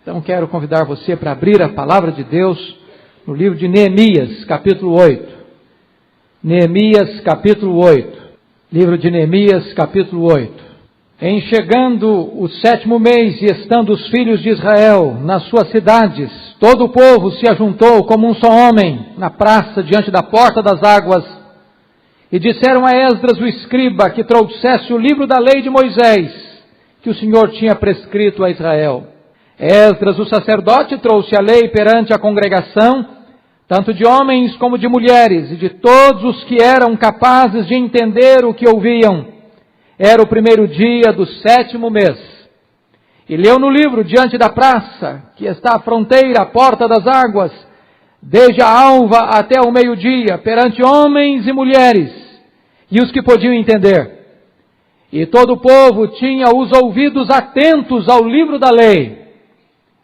Então quero convidar você para abrir a palavra de Deus no livro de Neemias, capítulo 8. Neemias, capítulo 8. Livro de Neemias, capítulo 8. Em chegando o 7º mês e estando os filhos de Israel nas suas cidades, todo o povo se ajuntou como um só homem na praça diante da porta das águas e disseram a Esdras o escriba que trouxesse o livro da lei de Moisés que o Senhor tinha prescrito a Israel. Esdras, o sacerdote, trouxe a lei perante a congregação, tanto de homens como de mulheres, e de todos os que eram capazes de entender o que ouviam. Era o 1º dia do 7º mês. E leu no livro diante da praça, que está à fronteira, à porta das águas, desde a alva até o meio-dia, perante homens e mulheres, e os que podiam entender. E todo o povo tinha os ouvidos atentos ao livro da lei.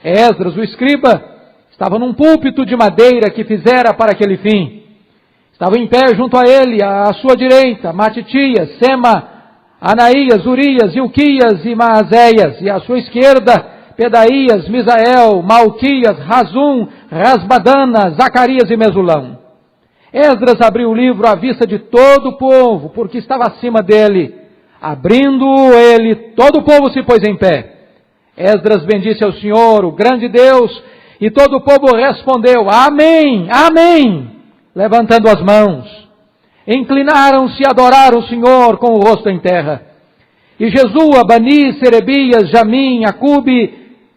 Esdras, o escriba, estava num púlpito de madeira que fizera para aquele fim. Estava em pé junto a ele, à sua direita, Matitias, Sema, Anaías, Urias, Ilquias e Maazéias, e à sua esquerda, Pedaías, Misael, Malquias, Razum, Rasbadana, Zacarias e Mesulão. Esdras abriu o livro à vista de todo o povo, porque estava acima dele. Abrindo-o ele, todo o povo se pôs em pé. Esdras bendisse ao Senhor, o grande Deus, e todo o povo respondeu, Amém, Amém, levantando as mãos. Inclinaram-se e adoraram o Senhor com o rosto em terra. E Jesua, Bani, Serebias, Jamim, Acube,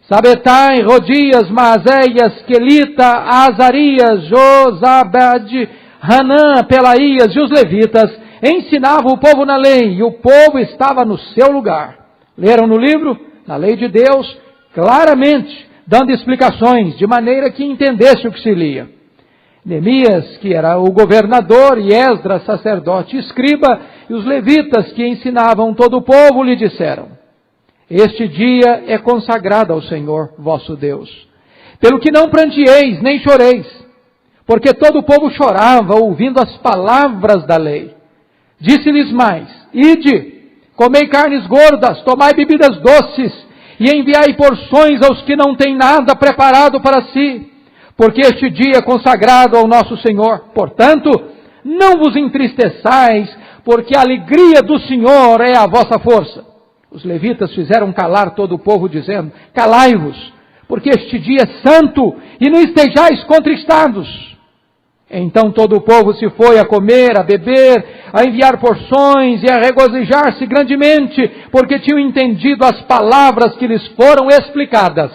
Sabetai, Rodias, Maazéias, Quelita, Azarias, Josabade, Hanã, Pelaías e os levitas ensinavam o povo na lei, e o povo estava no seu lugar. Leram no livro, na lei de Deus, claramente, dando explicações, de maneira que entendesse o que se lia. Neemias, que era o governador, e Esdras, sacerdote e escriba, e os levitas que ensinavam todo o povo, lhe disseram, Este dia é consagrado ao Senhor, vosso Deus, pelo que não pranteeis, nem choreis, porque todo o povo chorava, ouvindo as palavras da lei. Disse-lhes mais, Ide, comei carnes gordas, tomai bebidas doces, e enviai porções aos que não têm nada preparado para si, porque este dia é consagrado ao nosso Senhor. Portanto, não vos entristeçais, porque a alegria do Senhor é a vossa força. Os levitas fizeram calar todo o povo, dizendo, Calai-vos, porque este dia é santo, e não estejais contristados. Então todo o povo se foi a comer, a beber, a enviar porções e a regozijar-se grandemente, porque tinham entendido as palavras que lhes foram explicadas.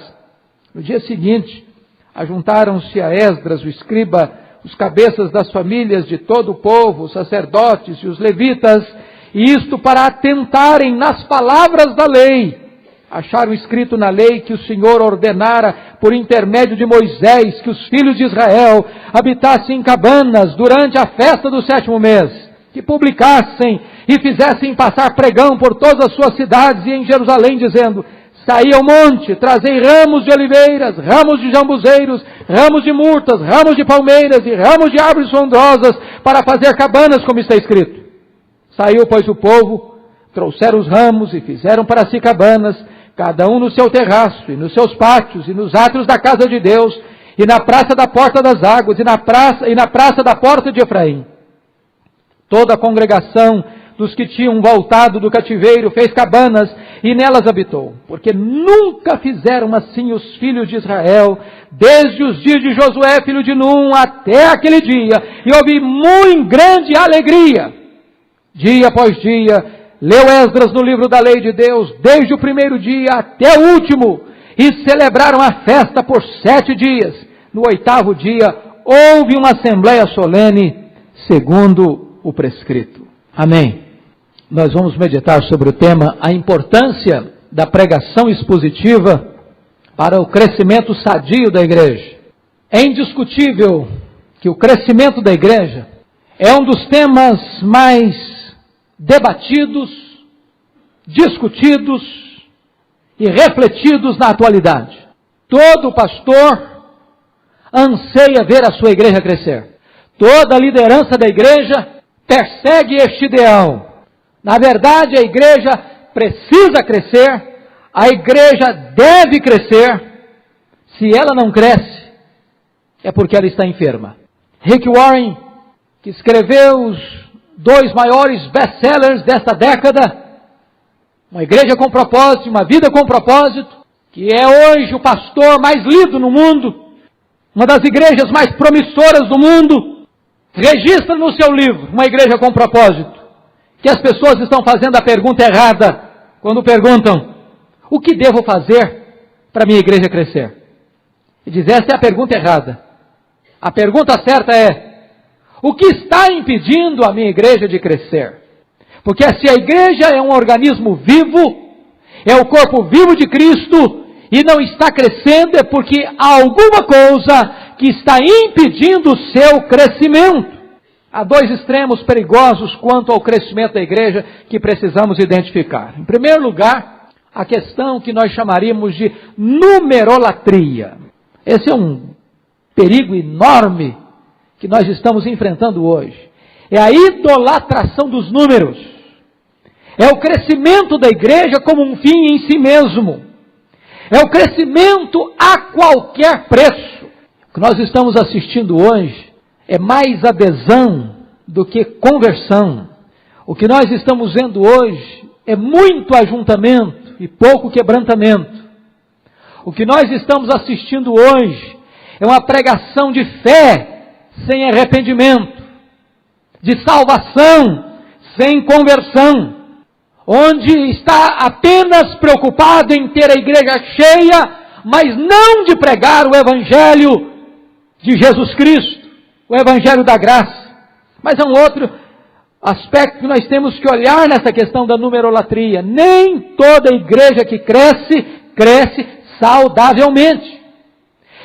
No dia seguinte, ajuntaram-se a Esdras, o escriba, os cabeças das famílias de todo o povo, os sacerdotes e os levitas, e isto para atentarem nas palavras da lei. Acharam escrito na lei que o Senhor ordenara, por intermédio de Moisés, que os filhos de Israel habitassem em cabanas durante a festa do 7º mês, que publicassem e fizessem passar pregão por todas as suas cidades e em Jerusalém, dizendo, Saí ao monte, trazei ramos de oliveiras, ramos de jambuzeiros, ramos de murtas, ramos de palmeiras e ramos de árvores frondosas, para fazer cabanas, como está escrito. Saiu, pois, o povo, trouxeram os ramos e fizeram para si cabanas, cada um no seu terraço, e nos seus pátios, e nos átrios da casa de Deus, e na praça da porta das águas, e na praça da porta de Efraim. Toda a congregação dos que tinham voltado do cativeiro fez cabanas, e nelas habitou, porque nunca fizeram assim os filhos de Israel, desde os dias de Josué, filho de Num, até aquele dia, e houve muito grande alegria. Dia após dia, leu Esdras no livro da lei de Deus, desde o 1º dia até o último, e celebraram a festa por 7 dias. No 8º dia, houve uma assembleia solene, segundo o prescrito. Amém. Nós vamos meditar sobre o tema, a importância da pregação expositiva para o crescimento sadio da igreja. É indiscutível que o crescimento da igreja é um dos temas mais debatidos, discutidos e refletidos na atualidade. Todo pastor anseia ver a sua igreja crescer. Toda a liderança da igreja persegue este ideal. Na verdade, a igreja precisa crescer, a igreja deve crescer, Se ela não cresce, é porque ela está enferma. Rick Warren, que escreveu os 2 maiores best-sellers desta década, Uma Igreja com Propósito, Uma Vida com Propósito, que é hoje o pastor mais lido no mundo, uma das igrejas mais promissoras do mundo, registra no seu livro, Uma Igreja com Propósito, que as pessoas estão fazendo a pergunta errada quando perguntam: o que devo fazer para minha igreja crescer? E diz: essa é a pergunta errada. A pergunta certa é: o que está impedindo a minha igreja de crescer? Porque se a igreja é um organismo vivo, é o corpo vivo de Cristo, e não está crescendo, é porque há alguma coisa que está impedindo o seu crescimento. Há 2 extremos perigosos quanto ao crescimento da igreja que precisamos identificar. Em primeiro lugar, a questão que nós chamaríamos de numerolatria. Esse é um perigo enorme que nós estamos enfrentando hoje. É a idolatração dos números. É o crescimento da igreja como um fim em si mesmo. É o crescimento a qualquer preço. O que nós estamos assistindo hoje é mais adesão do que conversão. O que nós estamos vendo hoje é muito ajuntamento e pouco quebrantamento. O que nós estamos assistindo hoje é uma pregação de fé sem arrependimento, de salvação sem conversão, onde está apenas preocupado em ter a igreja cheia, mas não de pregar o Evangelho de Jesus Cristo, o Evangelho da graça. Mas é um outro aspecto que nós temos que olhar nessa questão da numerolatria. Nem toda igreja que cresce, cresce saudavelmente.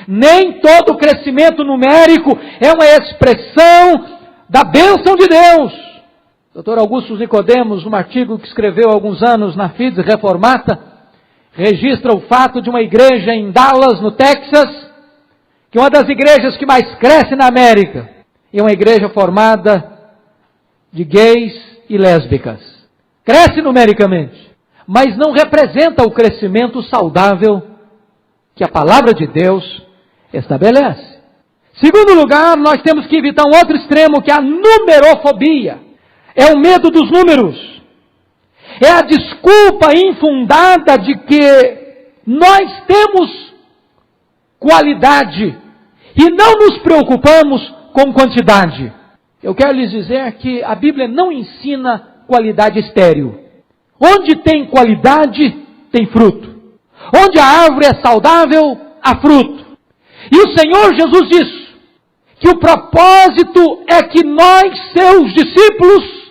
Nem todo crescimento numérico é uma expressão da bênção de Deus. Dr. Augusto Nicodemos, num artigo que escreveu há alguns anos na Fides Reformata, registra o fato de uma igreja em Dallas, no Texas, que é uma das igrejas que mais cresce na América, é uma igreja formada de gays e lésbicas. Cresce numericamente, mas não representa o crescimento saudável que a palavra de Deus estabelece. Segundo lugar, nós temos que evitar um outro extremo, que é a numerofobia. É o medo dos números. É a desculpa infundada de que nós temos qualidade e não nos preocupamos com quantidade. Eu quero lhes dizer que a Bíblia não ensina qualidade estéril. Onde tem qualidade, tem fruto. Onde a árvore é saudável, há fruto. E o Senhor Jesus disse que o propósito é que nós, seus discípulos,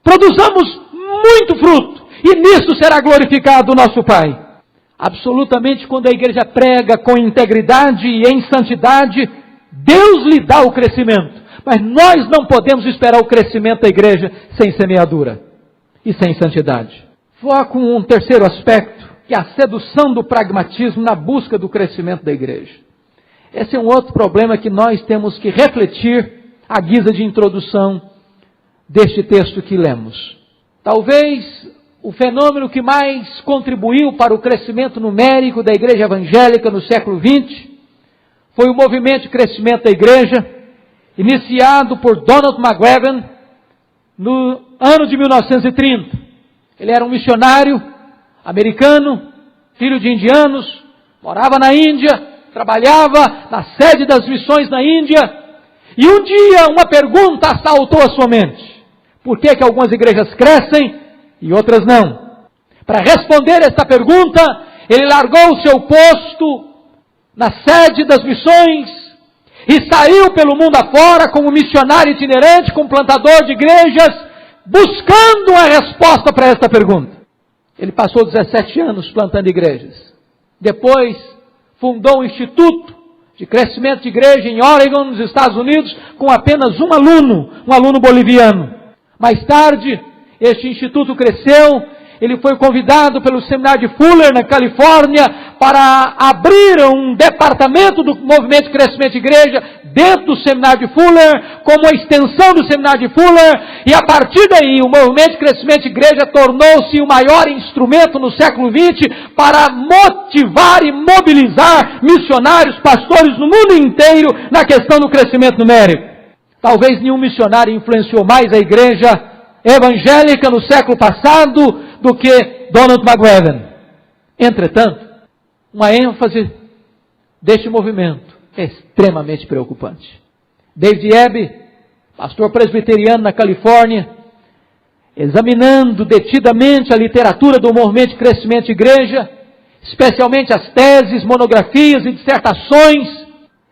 produzamos muito fruto, e nisso será glorificado o nosso Pai. Absolutamente, quando a igreja prega com integridade e em santidade, Deus lhe dá o crescimento. Mas nós não podemos esperar o crescimento da igreja sem semeadura e sem santidade. Foco em um terceiro aspecto, que é a sedução do pragmatismo na busca do crescimento da igreja. Esse é um outro problema que nós temos que refletir à guisa de introdução deste texto que lemos. Talvez o fenômeno que mais contribuiu para o crescimento numérico da igreja evangélica no século XX foi o movimento de crescimento da igreja, iniciado por Donald McGavran no ano de 1930. Ele era um missionário americano, filho de indianos, morava na Índia, trabalhava na sede das missões na Índia, e um dia uma pergunta assaltou a sua mente: por que algumas igrejas crescem e outras não? Para responder esta pergunta, ele largou o seu posto na sede das missões e saiu pelo mundo afora como missionário itinerante, como plantador de igrejas, buscando a resposta para esta pergunta. Ele passou 17 anos plantando igrejas. Depois fundou um instituto de crescimento de igreja em Oregon, nos Estados Unidos, com apenas um aluno boliviano. Mais tarde, este instituto cresceu ele foi convidado pelo seminário de Fuller, na Califórnia, para abrir um departamento do movimento de crescimento de igreja dentro do seminário de Fuller, como uma extensão do seminário de Fuller, e a partir daí o movimento de crescimento de igreja tornou-se o maior instrumento no século XX para motivar e mobilizar missionários, pastores no mundo inteiro na questão do crescimento numérico. Talvez nenhum missionário influenciou mais a igreja evangélica no século passado do que Donald McGavin. Entretanto, uma ênfase deste movimento é extremamente preocupante. David Ebb, pastor presbiteriano na Califórnia, examinando detidamente a literatura do movimento de crescimento de igreja, especialmente as teses, monografias e dissertações,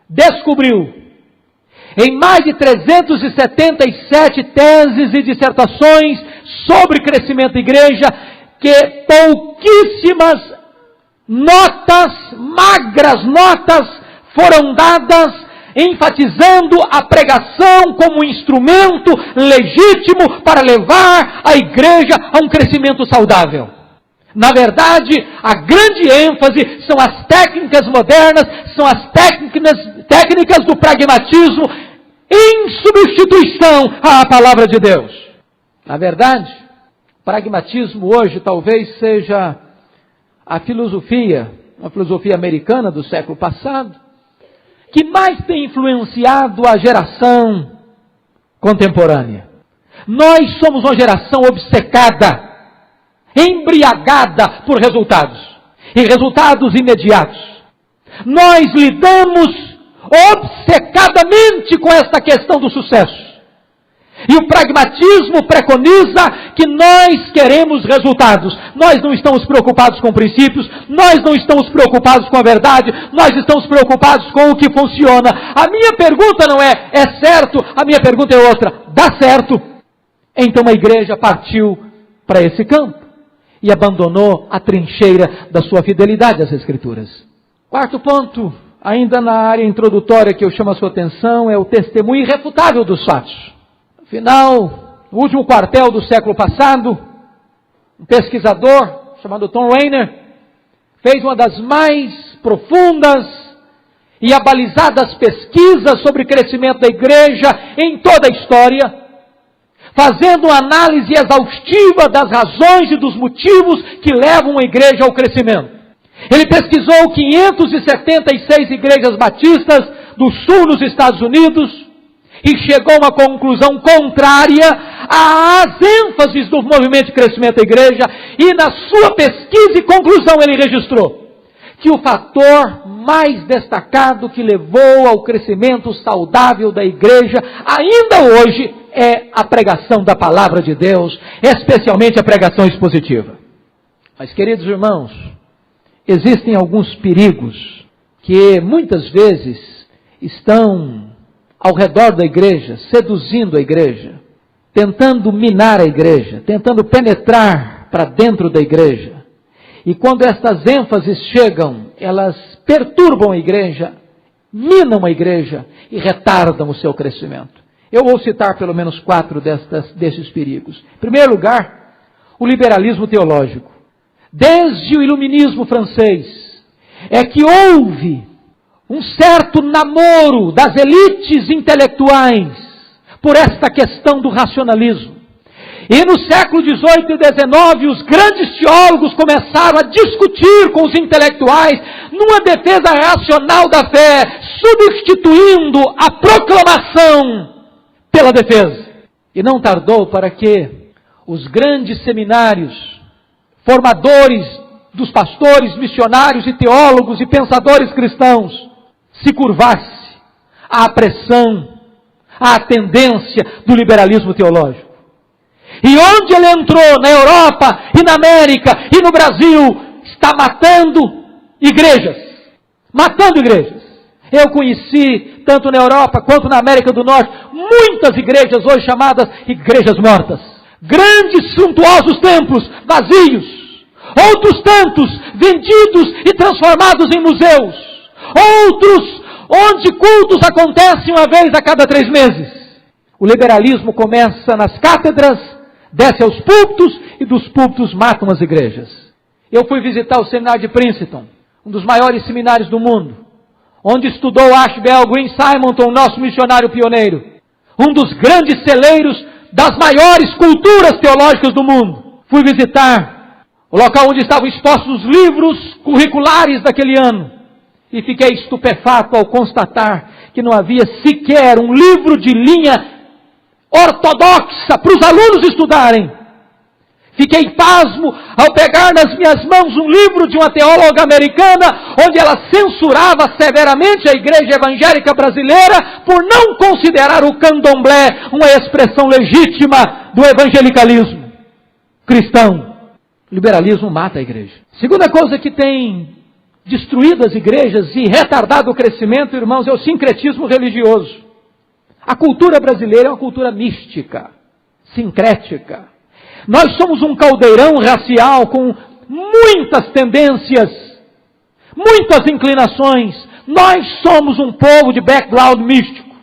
descobriu em mais de 377 teses e dissertações sobre crescimento da igreja, que pouquíssimas notas, magras notas, foram dadas enfatizando a pregação como instrumento legítimo para levar a igreja a um crescimento saudável. Na verdade, a grande ênfase são as técnicas modernas, são as técnicas do pragmatismo, em substituição à palavra de Deus. Na verdade, o pragmatismo hoje talvez seja a filosofia, uma filosofia americana do século passado, que mais tem influenciado a geração contemporânea. Nós somos uma geração obcecada, embriagada por resultados, e resultados imediatos. Nós lidamos obcecadamente com esta questão do sucesso. E o pragmatismo preconiza que nós queremos resultados. Nós não estamos preocupados com princípios, nós não estamos preocupados com a verdade, nós estamos preocupados com o que funciona. A minha pergunta não é certo? A minha pergunta é outra: dá certo? Então a igreja partiu para esse campo e abandonou a trincheira da sua fidelidade às Escrituras. Quarto ponto, ainda na área introdutória que eu chamo a sua atenção, é o testemunho irrefutável dos fatos. Afinal, no último quartel do século passado, um pesquisador chamado Tom Rainer fez uma das mais profundas e abalizadas pesquisas sobre o crescimento da igreja em toda a história, fazendo uma análise exaustiva das razões e dos motivos que levam a igreja ao crescimento. Ele pesquisou 576 igrejas batistas do sul nos Estados Unidos e chegou a uma conclusão contrária às ênfases do movimento de crescimento da igreja, e na sua pesquisa e conclusão ele registrou que o fator mais destacado que levou ao crescimento saudável da igreja ainda hoje é a pregação da palavra de Deus, especialmente a pregação expositiva. Mas, queridos irmãos, existem alguns perigos que muitas vezes estão ao redor da igreja, seduzindo a igreja, tentando minar a igreja, tentando penetrar para dentro da igreja. E quando estas ênfases chegam, elas perturbam a igreja, minam a igreja e retardam o seu crescimento. Eu vou citar pelo menos 4 desses perigos. Em primeiro lugar, o liberalismo teológico. Desde o iluminismo francês, é que houve um certo namoro das elites intelectuais por esta questão do racionalismo. E no século XVIII e XIX, os grandes teólogos começaram a discutir com os intelectuais numa defesa racional da fé, substituindo a proclamação pela defesa. E não tardou para que os grandes seminários, formadores dos pastores, missionários e teólogos e pensadores cristãos, se curvasse à pressão, à tendência do liberalismo teológico. E onde ele entrou, na Europa e na América e no Brasil, está matando igrejas. Matando igrejas. Eu conheci, tanto na Europa quanto na América do Norte, muitas igrejas hoje chamadas igrejas mortas. Grandes, suntuosos templos vazios. Outros tantos vendidos e transformados em museus. Outros onde cultos acontecem uma vez a cada 3 meses. O liberalismo começa nas cátedras, desce aos púlpitos e dos púlpitos matam as igrejas. Eu fui visitar o seminário de Princeton, um dos maiores seminários do mundo, onde estudou Ashbel Green Simonton, nosso missionário pioneiro, um dos grandes celeiros das maiores culturas teológicas do mundo. Fui visitar o local onde estavam expostos os livros curriculares daquele ano e fiquei estupefato ao constatar que não havia sequer um livro de linha ortodoxa para os alunos estudarem. Fiquei pasmo ao pegar nas minhas mãos um livro de uma teóloga americana, onde ela censurava severamente a igreja evangélica brasileira por não considerar o candomblé uma expressão legítima do evangelicalismo cristão. O liberalismo mata a igreja. Segunda coisa que tem destruído as igrejas e retardado o crescimento, irmãos, é o sincretismo religioso. A cultura brasileira é uma cultura mística, sincrética. Nós somos um caldeirão racial com muitas tendências, muitas inclinações. Nós somos um povo de background místico.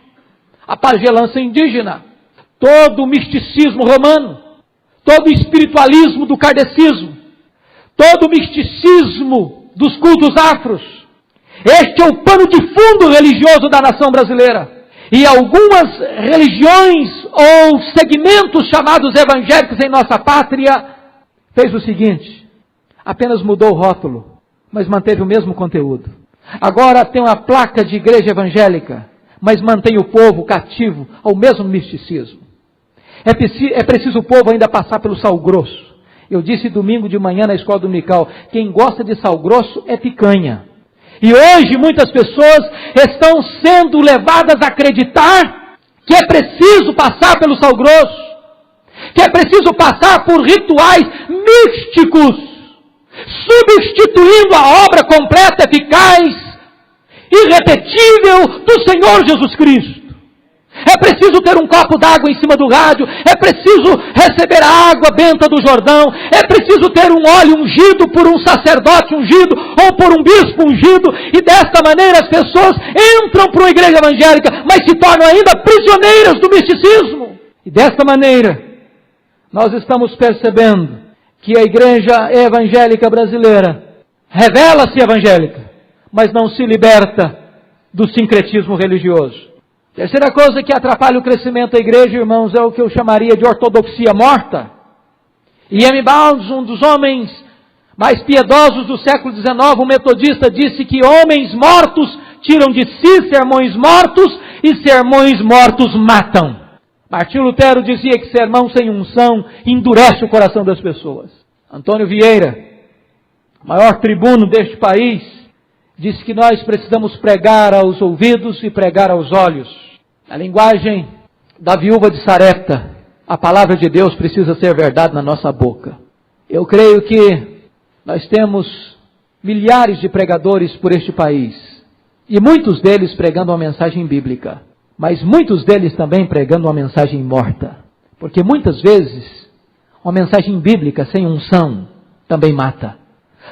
A pagelança indígena, todo o misticismo romano, todo o espiritualismo do kardecismo, todo o misticismo dos cultos afros. Este é o pano de fundo religioso da nação brasileira. E algumas religiões ou segmentos chamados evangélicos em nossa pátria fez o seguinte: apenas mudou o rótulo, mas manteve o mesmo conteúdo. Agora tem uma placa de igreja evangélica, mas mantém o povo cativo ao mesmo misticismo. É preciso o povo ainda passar pelo sal grosso. Eu disse domingo de manhã na escola dominical, quem gosta de sal grosso é picanha. E hoje muitas pessoas estão sendo levadas a acreditar que é preciso passar pelo sal grosso, que é preciso passar por rituais místicos, substituindo a obra completa, eficaz, irrepetível do Senhor Jesus Cristo. É preciso ter um copo d'água em cima do rádio, é preciso receber a água benta do Jordão, é preciso ter um óleo ungido por um sacerdote ungido ou por um bispo ungido, e desta maneira as pessoas entram para uma igreja evangélica, mas se tornam ainda prisioneiras do misticismo. E desta maneira, nós estamos percebendo que a igreja evangélica brasileira revela-se evangélica, mas não se liberta do sincretismo religioso. Terceira coisa que atrapalha o crescimento da igreja, irmãos, é o que eu chamaria de ortodoxia morta. E M. Bounds, um dos homens mais piedosos do século XIX, um metodista, disse que homens mortos tiram de si sermões mortos e sermões mortos matam. Martinho Lutero dizia que sermão sem unção endurece o coração das pessoas. Antônio Vieira, maior tribuno deste país, disse que nós precisamos pregar aos ouvidos e pregar aos olhos. Na linguagem da viúva de Sarepta, a palavra de Deus precisa ser verdade na nossa boca. Eu creio que nós temos milhares de pregadores por este país, e muitos deles pregando uma mensagem bíblica, mas muitos deles também pregando uma mensagem morta, porque muitas vezes uma mensagem bíblica sem unção também mata,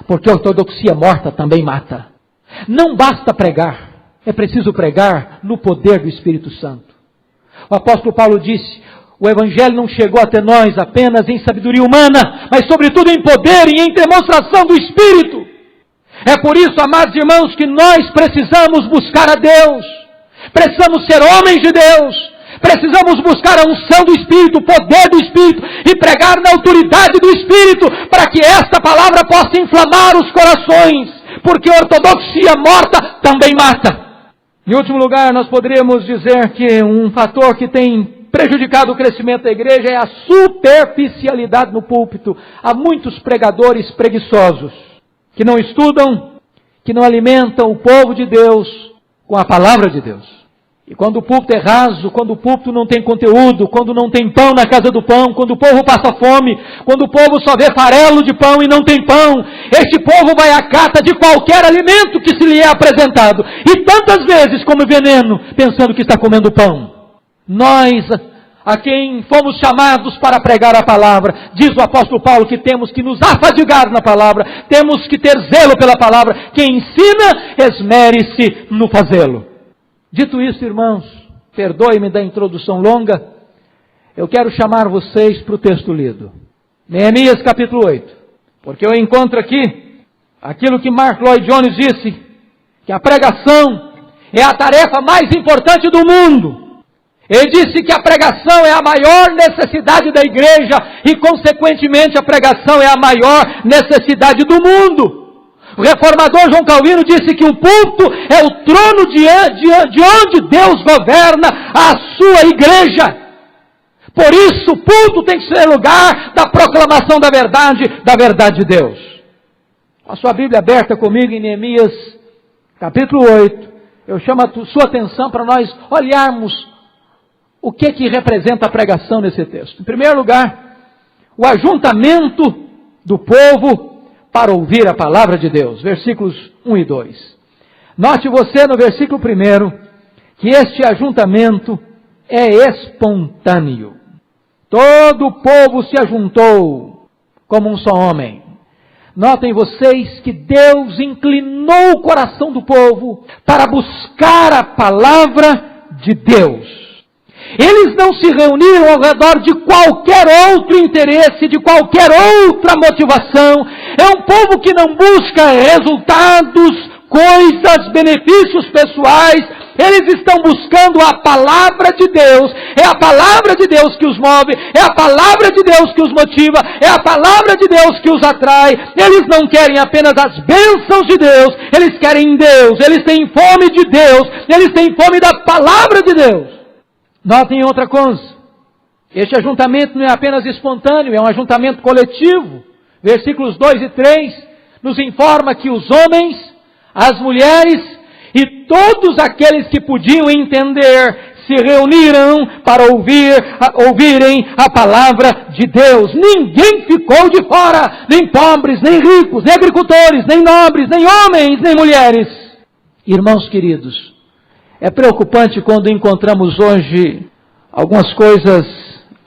porque a ortodoxia morta também mata. Não basta pregar, é preciso pregar no poder do Espírito Santo. O apóstolo Paulo disse, o Evangelho não chegou até nós apenas em sabedoria humana, mas sobretudo em poder e em demonstração do Espírito. É por isso, amados irmãos, que nós precisamos buscar a Deus, precisamos ser homens de Deus, precisamos buscar a unção do Espírito, o poder do Espírito, e pregar na autoridade do Espírito, para que esta palavra possa inflamar os corações, porque a ortodoxia morta também mata. Em último lugar, nós poderíamos dizer que um fator que tem prejudicado o crescimento da igreja é a superficialidade no púlpito. Há muitos pregadores preguiçosos, que não estudam, que não alimentam o povo de Deus com a palavra de Deus. E quando o púlpito é raso, quando o púlpito não tem conteúdo, quando não tem pão na casa do pão, quando o povo passa fome, quando o povo só vê farelo de pão e não tem pão, este povo vai à cata de qualquer alimento que se lhe é apresentado, e tantas vezes come veneno, pensando que está comendo pão. Nós, a quem fomos chamados para pregar a palavra, diz o apóstolo Paulo que temos que nos afadigar na palavra, temos que ter zelo pela palavra. Quem ensina, esmere-se no fazê-lo. Dito isso, irmãos, perdoe-me da introdução longa, eu quero chamar vocês para o texto lido. Neemias capítulo 8. Porque eu encontro aqui aquilo que Mark Lloyd Jones disse, que a pregação é a tarefa mais importante do mundo. Ele disse que a pregação é a maior necessidade da igreja e, consequentemente, a pregação é a maior necessidade do mundo. O reformador João Calvino disse que o púlpito é o trono de onde Deus governa a sua igreja. Por isso, o púlpito tem que ser lugar da proclamação da verdade de Deus. A sua Bíblia aberta comigo em Neemias, capítulo 8. Eu chamo a sua atenção para nós olharmos o que representa a pregação nesse texto. Em primeiro lugar, o ajuntamento do povo para ouvir a palavra de Deus. Versículos 1 e 2. Note você no versículo 1 que este ajuntamento é espontâneo. Todo o povo se ajuntou como um só homem. Notem vocês que Deus inclinou o coração do povo para buscar a palavra de Deus. Eles não se reuniram ao redor de qualquer outro interesse, de qualquer outra motivação. É um povo que não busca resultados, coisas, benefícios pessoais. Eles estão buscando a palavra de Deus. É a palavra de Deus que os move, é a palavra de Deus que os motiva, é a palavra de Deus que os atrai. Eles não querem apenas as bênçãos de Deus, eles querem Deus, eles têm fome de Deus, eles têm fome da palavra de Deus. Notem outra coisa, este ajuntamento não é apenas espontâneo, é um ajuntamento coletivo. Versículos 2 e 3 nos informa que os homens, as mulheres e todos aqueles que podiam entender se reuniram para ouvirem a palavra de Deus. Ninguém ficou de fora, nem pobres, nem ricos, nem agricultores, nem nobres, nem homens, nem mulheres. Irmãos queridos, é preocupante quando encontramos hoje algumas coisas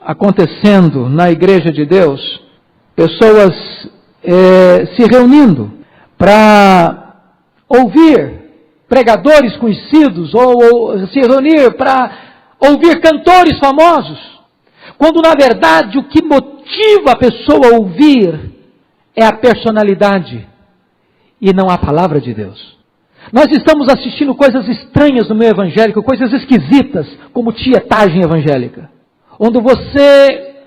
acontecendo na igreja de Deus, pessoas se reunindo para ouvir pregadores conhecidos, ou se reunir para ouvir cantores famosos, quando na verdade o que motiva a pessoa a ouvir é a personalidade e não a palavra de Deus. Nós estamos assistindo coisas estranhas no meio evangélico, coisas esquisitas, como tietagem evangélica, onde você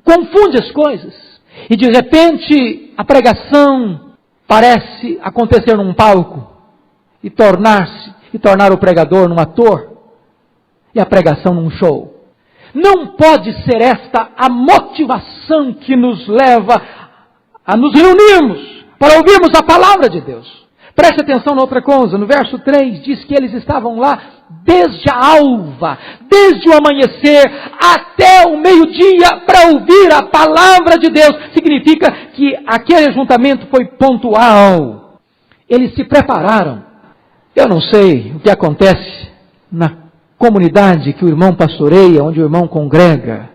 confunde as coisas, e de repente a pregação parece acontecer num palco, e tornar o pregador num ator, e a pregação num show. Não pode ser esta a motivação que nos leva a nos reunirmos, para ouvirmos a palavra de Deus. Preste atenção na outra coisa, no verso 3 diz que eles estavam lá desde a alva, desde o amanhecer até o meio-dia para ouvir a palavra de Deus. Significa que aquele ajuntamento foi pontual. Eles se prepararam. Eu não sei o que acontece na comunidade que o irmão pastoreia, onde o irmão congrega,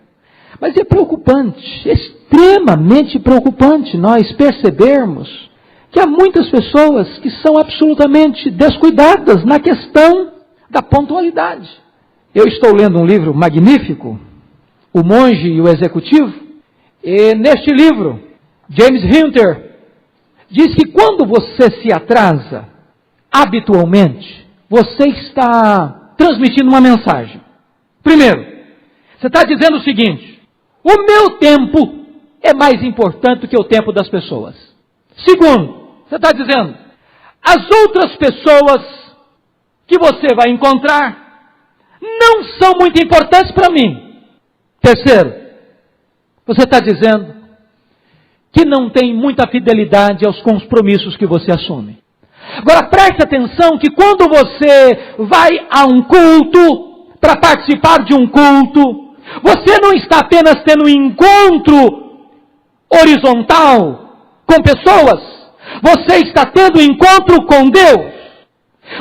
mas é preocupante, extremamente preocupante nós percebermos que há muitas pessoas que são absolutamente descuidadas na questão da pontualidade. Eu estou lendo um livro magnífico, O Monge e o Executivo, e neste livro, James Hunter diz que quando você se atrasa, habitualmente, você está transmitindo uma mensagem. Primeiro, você está dizendo o seguinte: o meu tempo é mais importante que o tempo das pessoas. Segundo, você está dizendo, as outras pessoas que você vai encontrar não são muito importantes para mim. Terceiro, você está dizendo que não tem muita fidelidade aos compromissos que você assume. Agora preste atenção que quando você vai a um culto, para participar de um culto, você não está apenas tendo um encontro horizontal com pessoas, você está tendo um encontro com Deus.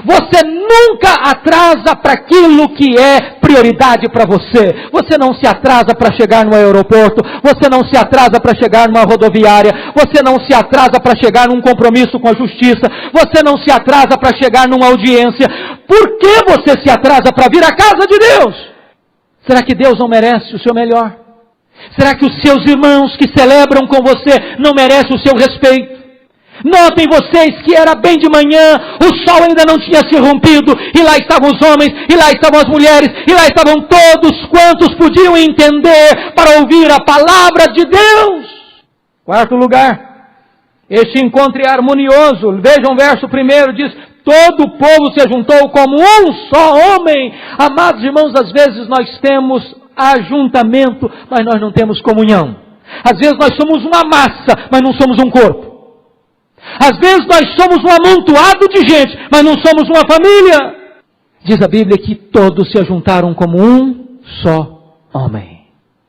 Você nunca atrasa para aquilo que é prioridade para você. Você não se atrasa para chegar no aeroporto, você não se atrasa para chegar numa rodoviária, você não se atrasa para chegar num compromisso com a justiça, você não se atrasa para chegar numa audiência. Por que você se atrasa para vir à casa de Deus? Será que Deus não merece o seu melhor? Será que os seus irmãos que celebram com você não merecem o seu respeito? Notem vocês que era bem de manhã, o sol ainda não tinha se rompido, e lá estavam os homens, e lá estavam as mulheres, e lá estavam todos quantos podiam entender para ouvir a palavra de Deus. Quarto lugar, este encontro é harmonioso. Vejam o verso 1, diz: todo o povo se juntou como um só homem. Amados irmãos, às vezes nós temos ajuntamento, mas nós não temos comunhão. Às vezes nós somos uma massa, mas não somos um corpo. Às vezes nós somos um amontoado de gente, mas não somos uma família. Diz a Bíblia que todos se ajuntaram como um só homem.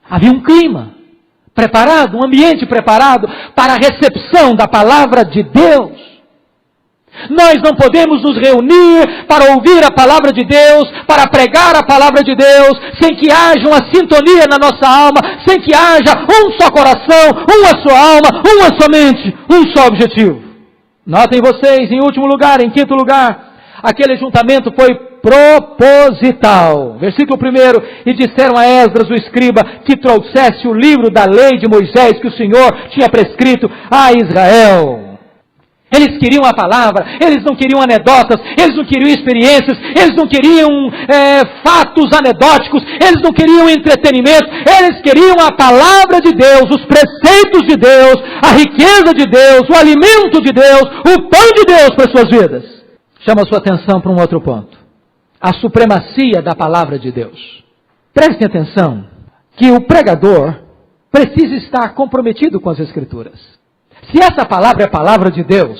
Havia um clima preparado, um ambiente preparado para a recepção da palavra de Deus. Nós não podemos nos reunir para ouvir a palavra de Deus, para pregar a palavra de Deus, sem que haja uma sintonia na nossa alma, sem que haja um só coração, uma só alma, uma só mente, um só objetivo. Notem vocês, em último lugar, em quinto lugar, aquele ajuntamento foi proposital. Versículo 1, e disseram a Esdras, o escriba, que trouxesse o livro da lei de Moisés que o Senhor tinha prescrito a Israel. Eles queriam a palavra, eles não queriam anedotas, eles não queriam experiências, eles não queriam fatos anedóticos, eles não queriam entretenimento, eles queriam a palavra de Deus, os preceitos de Deus, a riqueza de Deus, o alimento de Deus, o pão de Deus para as suas vidas. Chama a sua atenção para um outro ponto: a supremacia da palavra de Deus. Prestem atenção que o pregador precisa estar comprometido com as Escrituras. Se essa palavra é palavra de Deus,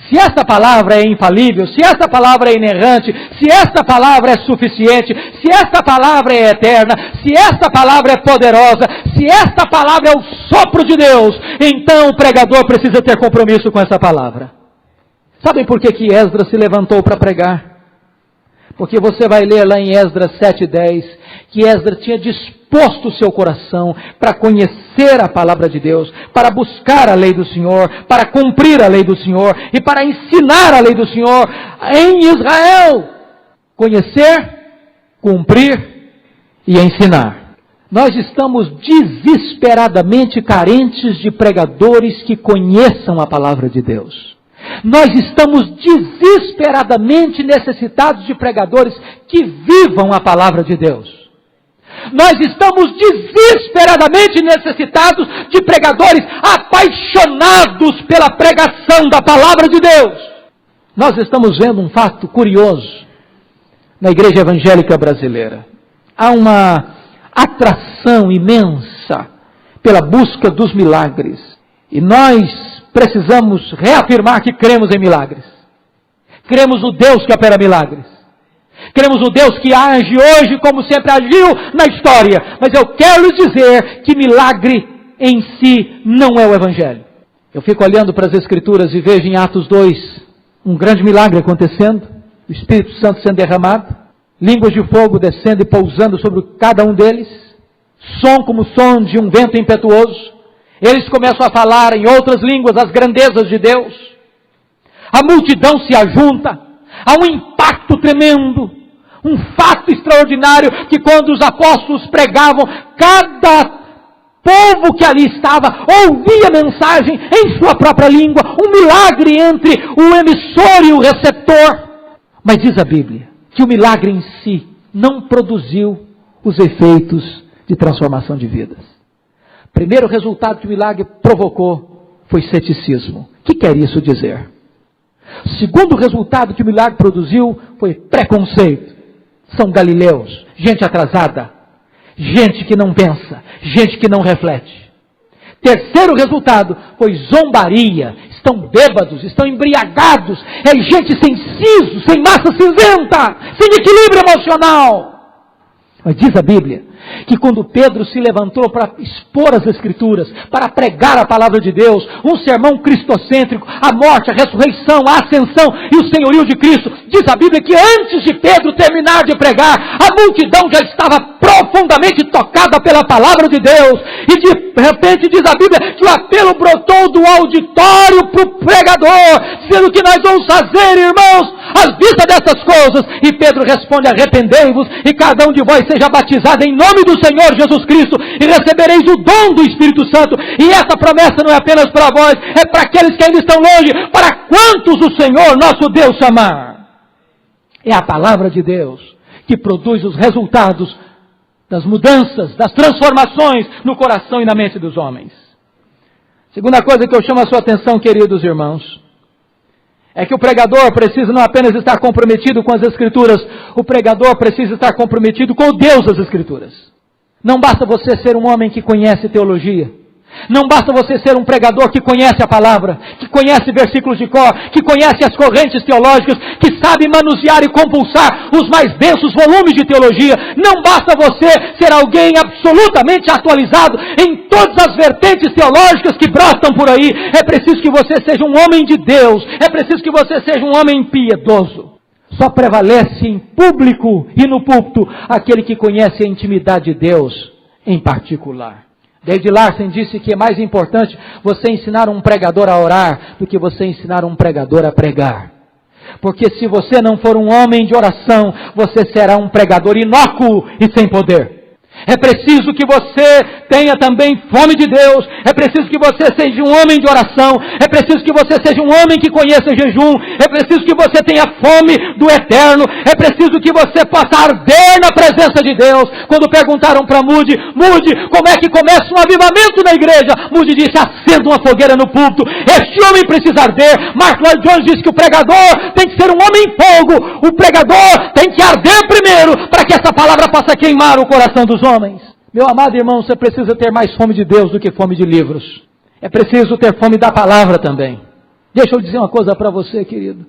se esta palavra é infalível, se esta palavra é inerrante, se esta palavra é suficiente, se esta palavra é eterna, se esta palavra é poderosa, se esta palavra é o sopro de Deus, então o pregador precisa ter compromisso com essa palavra. Sabem por que Esdras se levantou para pregar? Porque você vai ler lá em Esdras 7:10, que Esdras tinha disposto o seu coração para conhecer a palavra de Deus, para buscar a lei do Senhor, para cumprir a lei do Senhor e para ensinar a lei do Senhor em Israel. Conhecer, cumprir e ensinar. Nós estamos desesperadamente carentes de pregadores que conheçam a palavra de Deus. Nós estamos desesperadamente necessitados de pregadores que vivam a palavra de Deus. Nós estamos desesperadamente necessitados de pregadores apaixonados pela pregação da palavra de Deus. Nós estamos vendo um fato curioso na igreja evangélica brasileira. Há uma atração imensa pela busca dos milagres. E nós precisamos reafirmar que cremos em milagres. Cremos no Deus que opera milagres. Cremos no Deus que age hoje como sempre agiu na história. Mas eu quero lhes dizer que milagre em si não é o Evangelho. Eu fico olhando para as Escrituras e vejo em Atos 2 um grande milagre acontecendo. O Espírito Santo sendo derramado. Línguas de fogo descendo e pousando sobre cada um deles. Som como som de um vento impetuoso. Eles começam a falar em outras línguas as grandezas de Deus. A multidão se ajunta. Há um impacto tremendo. Um fato extraordinário que quando os apóstolos pregavam, cada povo que ali estava ouvia a mensagem em sua própria língua. Um milagre entre o emissor e o receptor. Mas diz a Bíblia que o milagre em si não produziu os efeitos de transformação de vidas. Primeiro resultado que o milagre provocou foi ceticismo. O que quer isso dizer? Segundo resultado que o milagre produziu foi preconceito. São galileus, gente atrasada, gente que não pensa, gente que não reflete. Terceiro resultado foi zombaria. Estão bêbados, estão embriagados. É gente sem siso, sem massa cinzenta, sem equilíbrio emocional. Mas diz a Bíblia que quando Pedro se levantou para expor as Escrituras, para pregar a palavra de Deus, um sermão cristocêntrico, a morte, a ressurreição, a ascensão e o senhorio de Cristo, diz a Bíblia que antes de Pedro terminar de pregar, a multidão já estava profundamente tocada pela palavra de Deus, e de repente diz a Bíblia que o apelo brotou do auditório para o pregador, dizendo: o que nós vamos fazer, irmãos? à vista dessas coisas? E Pedro responde: arrependei-vos e cada um de vós seja batizado em nome do Senhor Jesus Cristo e recebereis o dom do Espírito Santo. E essa promessa não é apenas para vós, é para aqueles que ainda estão longe, para quantos o Senhor nosso Deus chamar. É a palavra de Deus que produz os resultados das mudanças, das transformações no coração e na mente dos homens. Segunda coisa que eu chamo a sua atenção, queridos irmãos, é que o pregador precisa não apenas estar comprometido com as Escrituras, o pregador precisa estar comprometido com o Deus das Escrituras. Não basta você ser um homem que conhece teologia. Não basta você ser um pregador que conhece a palavra, que conhece versículos de cor, que conhece as correntes teológicas, que sabe manusear e compulsar os mais densos volumes de teologia. Não basta você ser alguém absolutamente atualizado em todas as vertentes teológicas que brotam por aí. É preciso que você seja um homem de Deus. É preciso que você seja um homem piedoso. Só prevalece em público e no púlpito aquele que conhece a intimidade de Deus em particular. David Larsen disse que é mais importante você ensinar um pregador a orar do que você ensinar um pregador a pregar. Porque se você não for um homem de oração, você será um pregador inócuo e sem poder. É preciso que você tenha também fome de Deus. É preciso que você seja um homem de oração. É preciso que você seja um homem que conheça jejum. É preciso que você tenha fome do eterno. É preciso que você possa arder na presença de Deus. Quando perguntaram para Moody, como é que começa um avivamento na igreja? Moody disse: acenda uma fogueira no púlpito. Este homem precisa arder. Mark Lloyd Jones disse que o pregador tem que ser um homem em fogo. O pregador tem que arder primeiro, para que essa palavra possa queimar o coração dos homens. Meu amado irmão, você precisa ter mais fome de Deus do que fome de livros. É preciso ter fome da palavra também. Deixa eu dizer uma coisa para você, querido.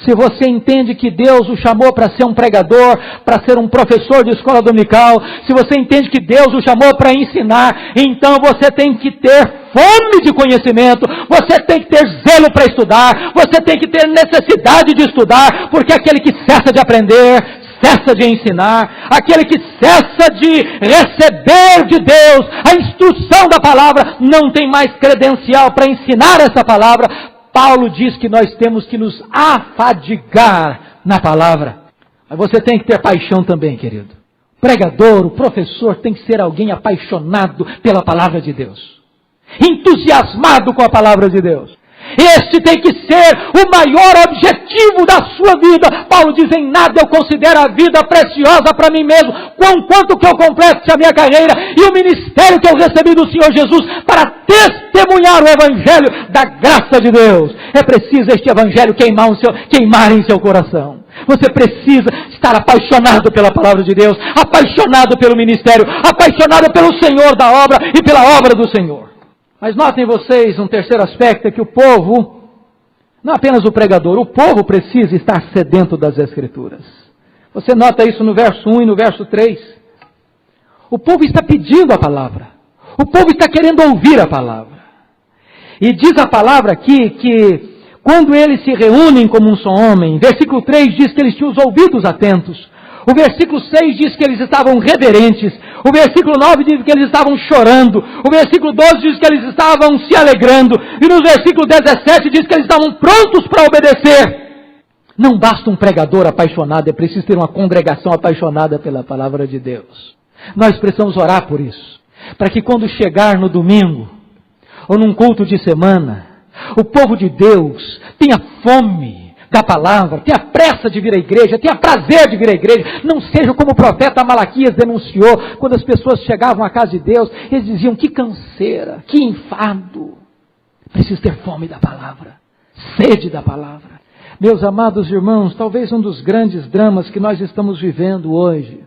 Se você entende que Deus o chamou para ser um pregador, para ser um professor de escola dominical, se você entende que Deus o chamou para ensinar, então você tem que ter fome de conhecimento, você tem que ter zelo para estudar, você tem que ter necessidade de estudar, porque aquele que cessa de aprender, cessa de ensinar, aquele que cessa de receber de Deus a instrução da palavra, não tem mais credencial para ensinar essa palavra. Paulo diz que nós temos que nos afadigar na palavra. Mas você tem que ter paixão também, querido. O pregador, o professor tem que ser alguém apaixonado pela palavra de Deus, entusiasmado com a palavra de Deus. Este tem que ser o maior objetivo da sua vida. Paulo diz: em nada eu considero a vida preciosa para mim mesmo, quanto que eu complete a minha carreira e o ministério que eu recebi do Senhor Jesus para testemunhar o evangelho da graça de Deus. É preciso este evangelho queimar em seu coração. Você precisa estar apaixonado pela palavra de Deus, apaixonado pelo ministério, apaixonado pelo Senhor da obra e pela obra do Senhor. Mas notem vocês um terceiro aspecto, é que o povo, não apenas o pregador, o povo precisa estar sedento das Escrituras. Você nota isso no verso 1 e no verso 3. O povo está pedindo a palavra. O povo está querendo ouvir a palavra. E diz a palavra aqui que quando eles se reúnem como um só homem, versículo 3 diz que eles tinham os ouvidos atentos. O versículo 6 diz que eles estavam reverentes. O versículo 9 diz que eles estavam chorando. O versículo 12 diz que eles estavam se alegrando. E no versículo 17 diz que eles estavam prontos para obedecer. Não basta um pregador apaixonado, é preciso ter uma congregação apaixonada pela palavra de Deus. Nós precisamos orar por isso, para que quando chegar no domingo, ou num culto de semana, o povo de Deus tenha fome da palavra, tenha pressa de vir à igreja, tenha prazer de vir à igreja. Não seja como o profeta Malaquias denunciou, quando as pessoas chegavam à casa de Deus, eles diziam: que canseira, que enfado. Preciso ter fome da palavra, sede da palavra. Meus amados irmãos, talvez um dos grandes dramas que nós estamos vivendo hoje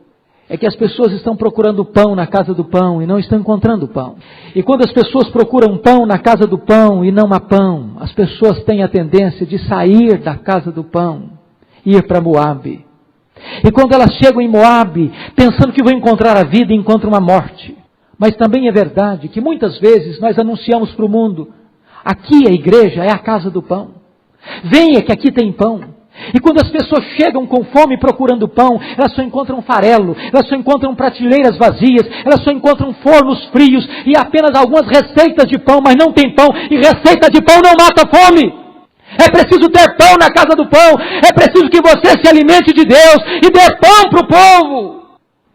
é que as pessoas estão procurando pão na casa do pão e não estão encontrando pão. E quando as pessoas procuram pão na casa do pão e não há pão, as pessoas têm a tendência de sair da casa do pão e ir para Moabe. E quando elas chegam em Moabe, pensando que vão encontrar a vida, encontram uma morte. Mas também é verdade que muitas vezes nós anunciamos para o mundo: aqui a igreja é a casa do pão. Venha que aqui tem pão. E quando as pessoas chegam com fome procurando pão, elas só encontram farelo, elas só encontram prateleiras vazias, elas só encontram fornos frios e apenas algumas receitas de pão, mas não tem pão, e receita de pão não mata a fome. É preciso ter pão na casa do pão. É preciso que você se alimente de Deus e dê pão para o povo.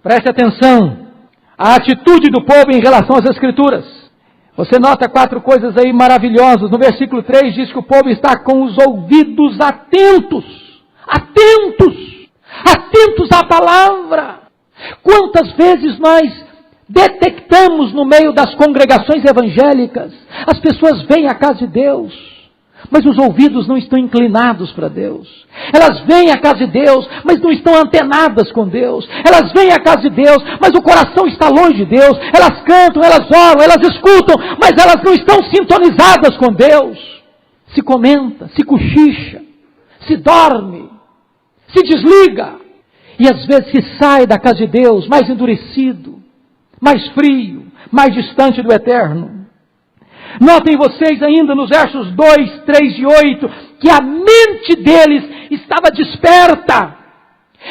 Preste atenção. A atitude do povo em relação às Escrituras. Você nota 4 coisas aí maravilhosas. No versículo 3 diz que o povo está com os ouvidos atentos. Atentos à palavra. Quantas vezes nós detectamos no meio das congregações evangélicas, as pessoas vêm à casa de Deus, mas os ouvidos não estão inclinados para Deus. Elas vêm à casa de Deus, mas não estão antenadas com Deus. Elas vêm à casa de Deus, mas o coração está longe de Deus. Elas cantam, elas oram, elas escutam, mas elas não estão sintonizadas com Deus. Se comenta, se cochicha, se dorme, se desliga, e às vezes se sai da casa de Deus mais endurecido, mais frio, mais distante do eterno. Notem vocês ainda nos versos 2, 3 e 8, que a mente deles estava desperta.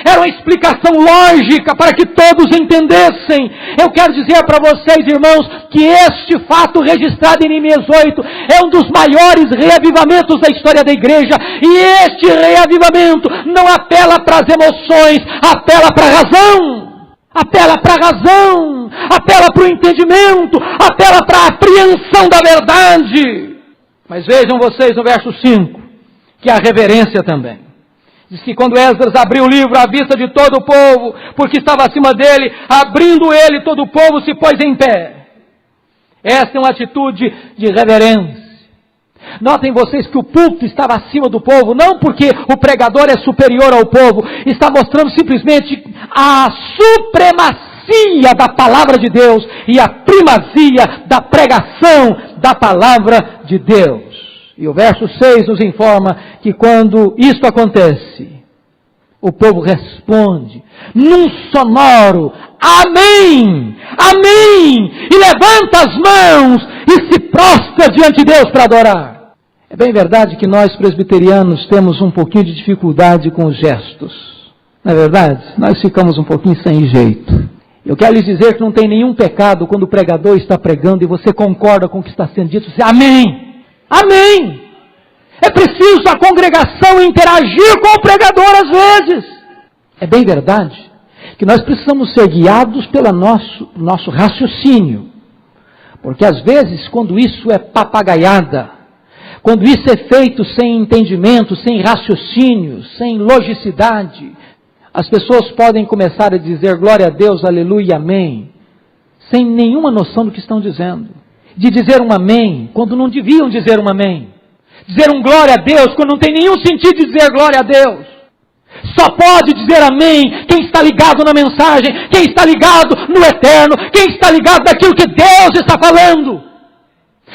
Era uma explicação lógica para que todos entendessem. Eu quero dizer para vocês, irmãos, que este fato registrado em Neemias 8 é um dos maiores reavivamentos da história da igreja. E este reavivamento não apela para as emoções, apela para a razão. Apela para a razão, apela para o entendimento, apela para a apreensão da verdade. Mas vejam vocês no verso 5, que é a reverência também. Diz que quando Esdras abriu o livro à vista de todo o povo, porque estava acima dele, abrindo ele, todo o povo se pôs em pé. Essa é uma atitude de reverência. Notem vocês que o púlpito estava acima do povo, não porque o pregador é superior ao povo, está mostrando simplesmente a supremacia da palavra de Deus e a primazia da pregação da palavra de Deus. E o verso 6 nos informa que quando isto acontece, o povo responde num sonoro amém, amém, e levanta as mãos e se prostra diante de Deus para adorar. É bem verdade que nós presbiterianos temos um pouquinho de dificuldade com os gestos. Não é verdade? Nós ficamos um pouquinho sem jeito. Eu quero lhes dizer que não tem nenhum pecado quando o pregador está pregando e você concorda com o que está sendo dito. Você, amém! Amém! É preciso a congregação interagir com o pregador às vezes. É bem verdade que nós precisamos ser guiados pelo nosso raciocínio. Porque às vezes, quando isso é papagaiada, quando isso é feito sem entendimento, sem raciocínio, sem logicidade, as pessoas podem começar a dizer glória a Deus, aleluia, amém, sem nenhuma noção do que estão dizendo. De dizer um amém, quando não deviam dizer um amém. Dizer um glória a Deus, quando não tem nenhum sentido de dizer glória a Deus. Só pode dizer amém quem está ligado na mensagem, quem está ligado no eterno, quem está ligado naquilo que Deus está falando.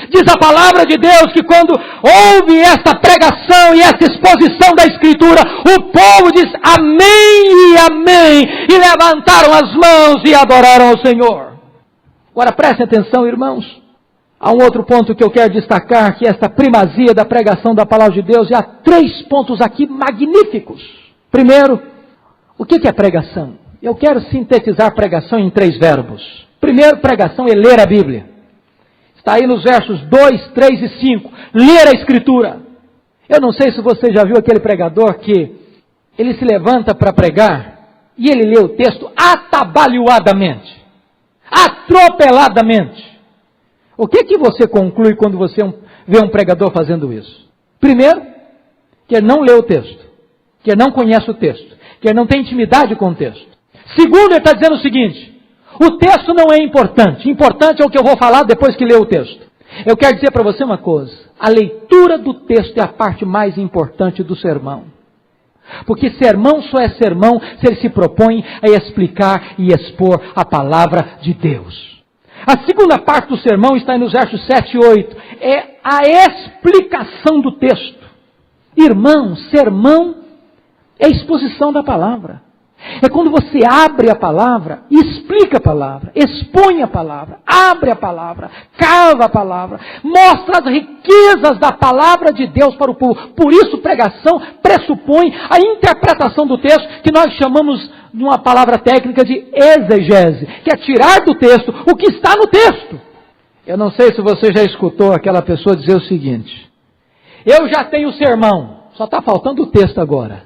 Diz a palavra de Deus que quando houve essa pregação e essa exposição da Escritura, o povo diz amém e amém, e levantaram as mãos e adoraram ao Senhor. Agora prestem atenção, irmãos. Há um outro ponto que eu quero destacar, que é esta primazia da pregação da palavra de Deus, e há 3 pontos aqui magníficos. Primeiro, o que é pregação? Eu quero sintetizar pregação em 3 verbos. Primeiro, pregação é ler a Bíblia. Está aí nos versos 2, 3 e 5. Ler a Escritura. Eu não sei se você já viu aquele pregador que ele se levanta para pregar e ele lê o texto atabalhoadamente, atropeladamente. O que você conclui quando você vê um pregador fazendo isso? Primeiro, que ele não lê o texto, que ele não conhece o texto, que ele não tem intimidade com o texto. Segundo, ele está dizendo o seguinte: o texto não é importante. Importante é o que eu vou falar depois que ler o texto. Eu quero dizer para você uma coisa. A leitura do texto é a parte mais importante do sermão. Porque sermão só é sermão se ele se propõe a explicar e expor a palavra de Deus. A segunda parte do sermão está aí nos versos 7 e 8. É a explicação do texto. Irmão, sermão é a exposição da palavra. É quando você abre a palavra, explica a palavra, expõe a palavra, abre a palavra, cava a palavra, mostra as riquezas da palavra de Deus para o povo. Por isso, pregação pressupõe a interpretação do texto, que nós chamamos de uma palavra técnica de exegese, que é tirar do texto o que está no texto. Eu não sei se você já escutou aquela pessoa dizer o seguinte: Eu já tenho sermão. Só está faltando o texto agora.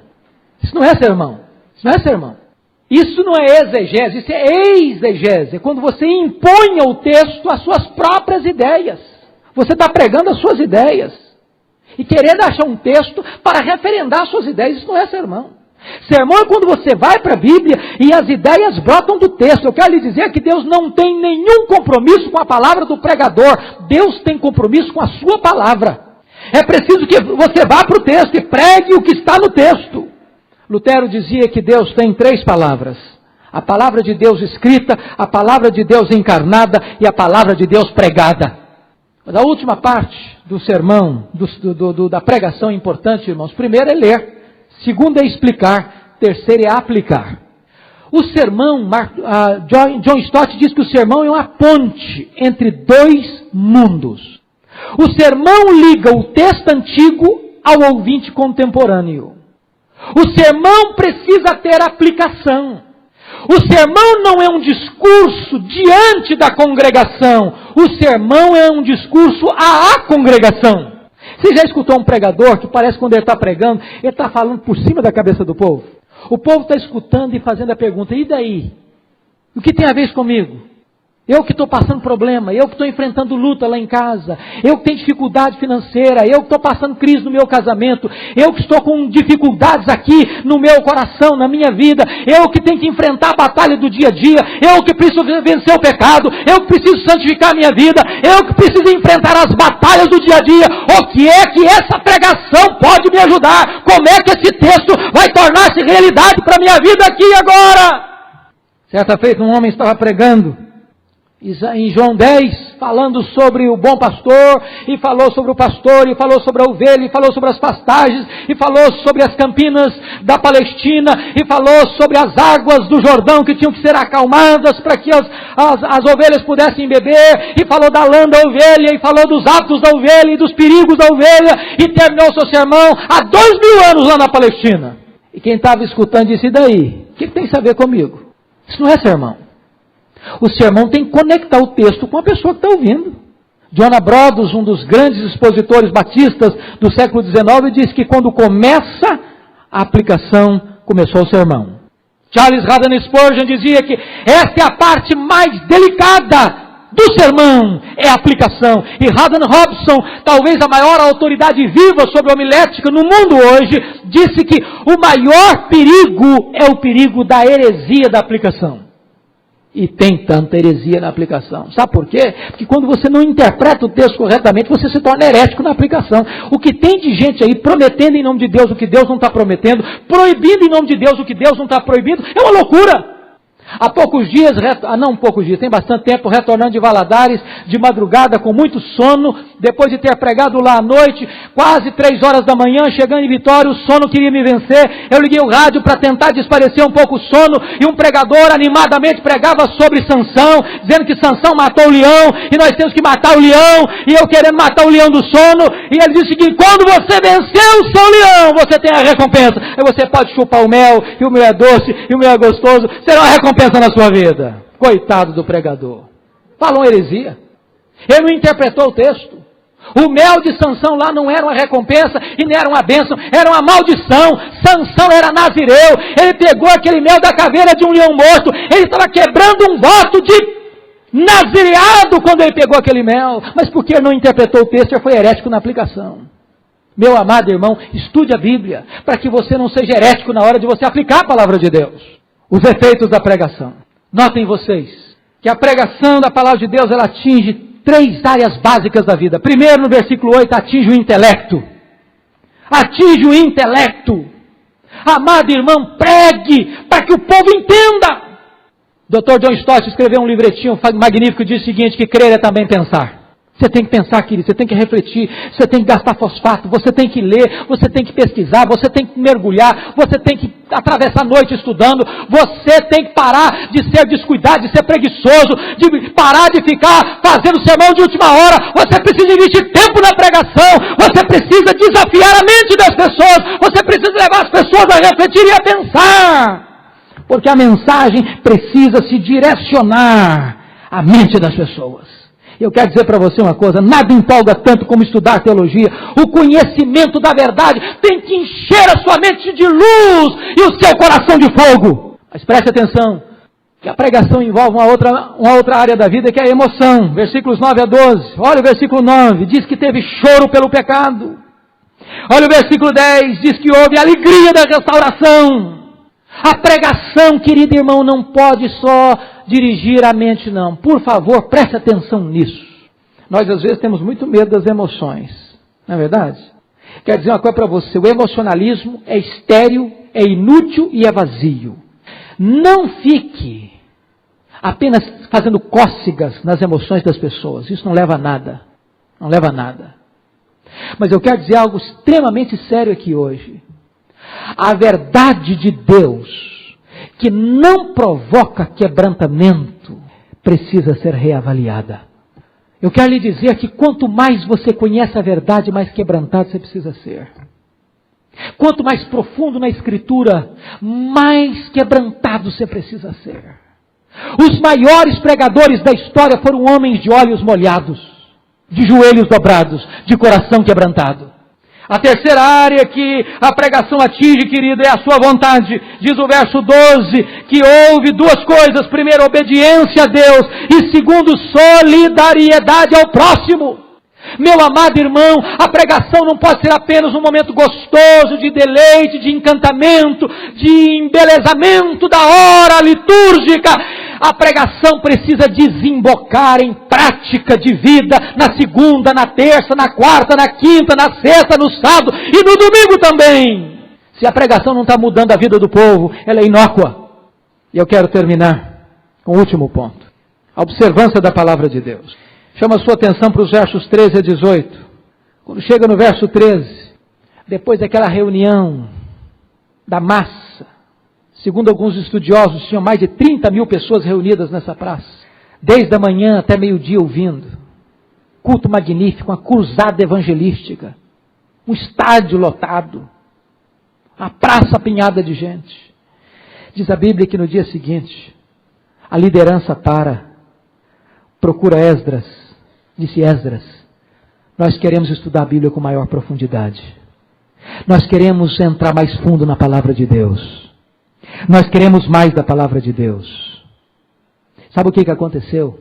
Isso não é sermão. Isso não é sermão. Isso não é exegese, isso é exegese. É quando você impõe ao texto as suas próprias ideias. Você está pregando as suas ideias. E querendo achar um texto para referendar as suas ideias. Isso não é sermão. Sermão é quando você vai para a Bíblia e as ideias brotam do texto. Eu quero lhe dizer que Deus não tem nenhum compromisso com a palavra do pregador. Deus tem compromisso com a sua palavra. É preciso que você vá para o texto e pregue o que está no texto. Lutero dizia que Deus tem 3 palavras. A palavra de Deus escrita, a palavra de Deus encarnada e a palavra de Deus pregada. Mas a última parte do sermão, da pregação importante, irmãos. Primeiro é ler. Segundo é explicar. Terceiro é aplicar. O sermão, John Stott diz que o sermão é uma ponte entre 2 mundos. O sermão liga o texto antigo ao ouvinte contemporâneo. O sermão precisa ter aplicação. O sermão não é um discurso diante da congregação. O sermão é um discurso à congregação. Você já escutou um pregador que parece que quando ele está pregando, ele está falando por cima da cabeça do povo? O povo está escutando e fazendo a pergunta, e daí? O que tem a ver isso comigo? Eu que estou passando problema, eu que estou enfrentando luta lá em casa, eu que tenho dificuldade financeira, eu que estou passando crise no meu casamento, eu que estou com dificuldades aqui no meu coração, na minha vida, eu que tenho que enfrentar a batalha do dia a dia, eu que preciso vencer o pecado, eu que preciso santificar a minha vida, eu que preciso enfrentar as batalhas do dia a dia. O que é que essa pregação pode me ajudar? Como é que esse texto vai tornar-se realidade para a minha vida aqui e agora? Certa feita um homem estava pregando em João 10, falando sobre o bom pastor, e falou sobre o pastor, e falou sobre a ovelha, e falou sobre as pastagens, e falou sobre as campinas da Palestina, e falou sobre as águas do Jordão que tinham que ser acalmadas para que as ovelhas pudessem beber, e falou da lã da ovelha, e falou dos atos da ovelha, e dos perigos da ovelha, e terminou seu sermão há 2000 anos lá na Palestina. E quem estava escutando disse, e daí? O que tem isso a ver comigo? Isso não é sermão. O sermão tem que conectar o texto com a pessoa que está ouvindo. Jonah Broadus, um dos grandes expositores batistas do século XIX, diz que quando começa a aplicação, começou o sermão. Charles Haddon Spurgeon dizia que essa é a parte mais delicada do sermão, é a aplicação. E Haddon Robson, talvez a maior autoridade viva sobre homilética no mundo hoje, disse que o maior perigo é o perigo da heresia da aplicação. E tem tanta heresia na aplicação. Sabe por quê? Porque quando você não interpreta o texto corretamente, você se torna herético na aplicação. O que tem de gente aí prometendo em nome de Deus o que Deus não está prometendo, proibindo em nome de Deus o que Deus não está proibindo, é uma loucura. Há poucos dias, tem bastante tempo, retornando de Valadares, de madrugada, com muito sono, depois de ter pregado lá à noite, quase 3 horas da manhã, chegando em Vitória, o sono queria me vencer, eu liguei o rádio para tentar desaparecer um pouco o sono, e um pregador animadamente pregava sobre Sansão, dizendo que Sansão matou o leão, e nós temos que matar o leão, e eu querendo matar o leão do sono, e ele disse o seguinte, quando você vencer o seu leão, você tem a recompensa, aí você pode chupar o mel, e o mel é doce, e o mel é gostoso, será uma recompensa na sua vida. Coitado do pregador. Falou heresia. Ele não interpretou o texto. O mel de Sansão lá não era uma recompensa e nem era uma bênção, era uma maldição. Sansão era nazireu. Ele pegou aquele mel da caveira de um leão morto. Ele estava quebrando um voto de nazireado quando ele pegou aquele mel. Mas porque ele não interpretou o texto, ele foi herético na aplicação. Meu amado irmão, estude a Bíblia para que você não seja herético na hora de você aplicar a palavra de Deus. Os efeitos da pregação. Notem vocês que a pregação da palavra de Deus ela atinge 3 áreas básicas da vida. Primeiro, no versículo 8, atinge o intelecto. Atinge o intelecto. Amado irmão, pregue para que o povo entenda. Dr. John Stott escreveu um livretinho magnífico que diz o seguinte, que crer é também pensar. Você tem que pensar, querido, você tem que refletir, você tem que gastar fosfato, você tem que ler, você tem que pesquisar, você tem que mergulhar, você tem que atravessar a noite estudando, você tem que parar de ser descuidado, de ser preguiçoso, de parar de ficar fazendo sermão de última hora, você precisa investir tempo na pregação, você precisa desafiar a mente das pessoas, você precisa levar as pessoas a refletir e a pensar, porque a mensagem precisa se direcionar à mente das pessoas. Eu quero dizer para você uma coisa, nada empolga tanto como estudar teologia. O conhecimento da verdade tem que encher a sua mente de luz e o seu coração de fogo. Mas preste atenção, que a pregação envolve uma outra área da vida, que é a emoção. Versículos 9 a 12. Olha o versículo 9, diz que teve choro pelo pecado. Olha o versículo 10, diz que houve alegria da restauração. A pregação, querido irmão, não pode só dirigir a mente, não. Por favor, preste atenção nisso. Nós, às vezes, temos muito medo das emoções. Não é verdade? Quero dizer uma coisa para você. O emocionalismo é estéril, é inútil e é vazio. Não fique apenas fazendo cócegas nas emoções das pessoas. Isso não leva a nada. Não leva a nada. Mas eu quero dizer algo extremamente sério aqui hoje. A verdade de Deus, que não provoca quebrantamento, precisa ser reavaliada. Eu quero lhe dizer que quanto mais você conhece a verdade, mais quebrantado você precisa ser. Quanto mais profundo na Escritura, mais quebrantado você precisa ser. Os maiores pregadores da história foram homens de olhos molhados, de joelhos dobrados, de coração quebrantado. A terceira área que a pregação atinge, querido, é a sua vontade. Diz o verso 12, que houve duas coisas. Primeiro, obediência a Deus. E segundo, solidariedade ao próximo. Meu amado irmão, a pregação não pode ser apenas um momento gostoso, de deleite, de encantamento, de embelezamento da hora litúrgica. A pregação precisa desembocar em prática de vida na segunda, na terça, na quarta, na quinta, na sexta, no sábado e no domingo também. Se a pregação não está mudando a vida do povo, ela é inócua. E eu quero terminar com o último ponto. A observância da palavra de Deus. Chama a sua atenção para os versos 13 a 18. Quando chega no verso 13, depois daquela reunião da massa, segundo alguns estudiosos, tinham mais de 30 mil pessoas reunidas nessa praça, desde a manhã até meio-dia ouvindo. Culto magnífico, uma cruzada evangelística, um estádio lotado, uma praça apinhada de gente. Diz a Bíblia que no dia seguinte, a liderança procura Esdras. Disse Esdras, nós queremos estudar a Bíblia com maior profundidade. Nós queremos entrar mais fundo na palavra de Deus. Nós queremos mais da palavra de Deus. Sabe o que aconteceu?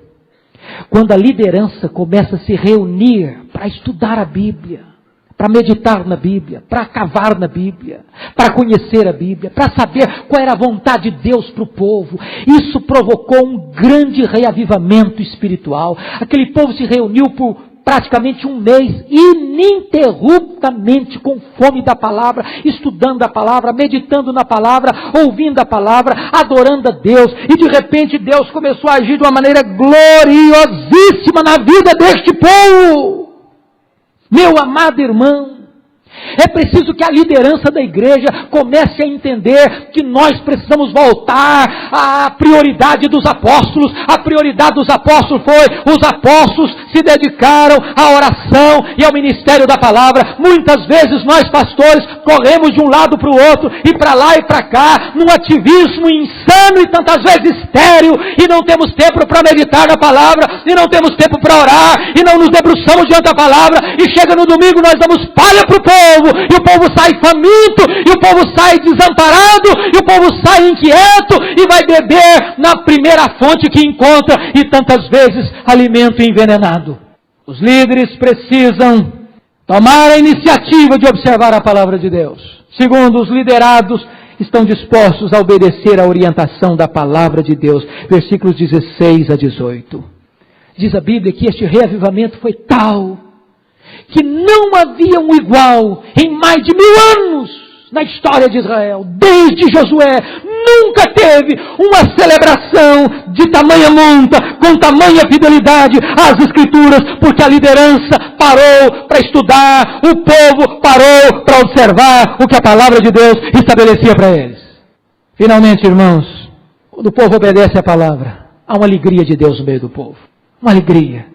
Quando a liderança começa a se reunir para estudar a Bíblia, para meditar na Bíblia, para cavar na Bíblia, para conhecer a Bíblia, para saber qual era a vontade de Deus para o povo. Isso provocou um grande reavivamento espiritual. Aquele povo se reuniu por praticamente um mês, ininterruptamente, com fome da palavra, estudando a palavra, meditando na palavra, ouvindo a palavra, adorando a Deus. E de repente Deus começou a agir de uma maneira gloriosíssima na vida deste povo. Meu amado irmão, é preciso que a liderança da igreja comece a entender que nós precisamos voltar à prioridade dos apóstolos. A prioridade dos apóstolos foi, os apóstolos se dedicaram à oração e ao ministério da palavra. Muitas vezes nós pastores corremos de um lado para o outro, e para lá e para cá, num ativismo insano e tantas vezes estéril, e não temos tempo para meditar na palavra, e não temos tempo para orar, e não nos debruçamos diante da palavra, e chega no domingo nós damos palha para o povo, e o povo sai faminto, e o povo sai desamparado, e o povo sai inquieto, e vai beber na primeira fonte que encontra, e tantas vezes alimento envenenado. Os líderes precisam tomar a iniciativa de observar a palavra de Deus. Segundo, os liderados estão dispostos a obedecer à orientação da palavra de Deus. Versículos 16 a 18. Diz a Bíblia que este reavivamento foi tal que não havia um igual em mais de 1000 anos na história de Israel. Desde Josué, nunca teve uma celebração de tamanha monta, com tamanha fidelidade às Escrituras, porque a liderança parou para estudar, o povo parou para observar o que a palavra de Deus estabelecia para eles. Finalmente, irmãos, quando o povo obedece à palavra, há uma alegria de Deus no meio do povo. Uma alegria.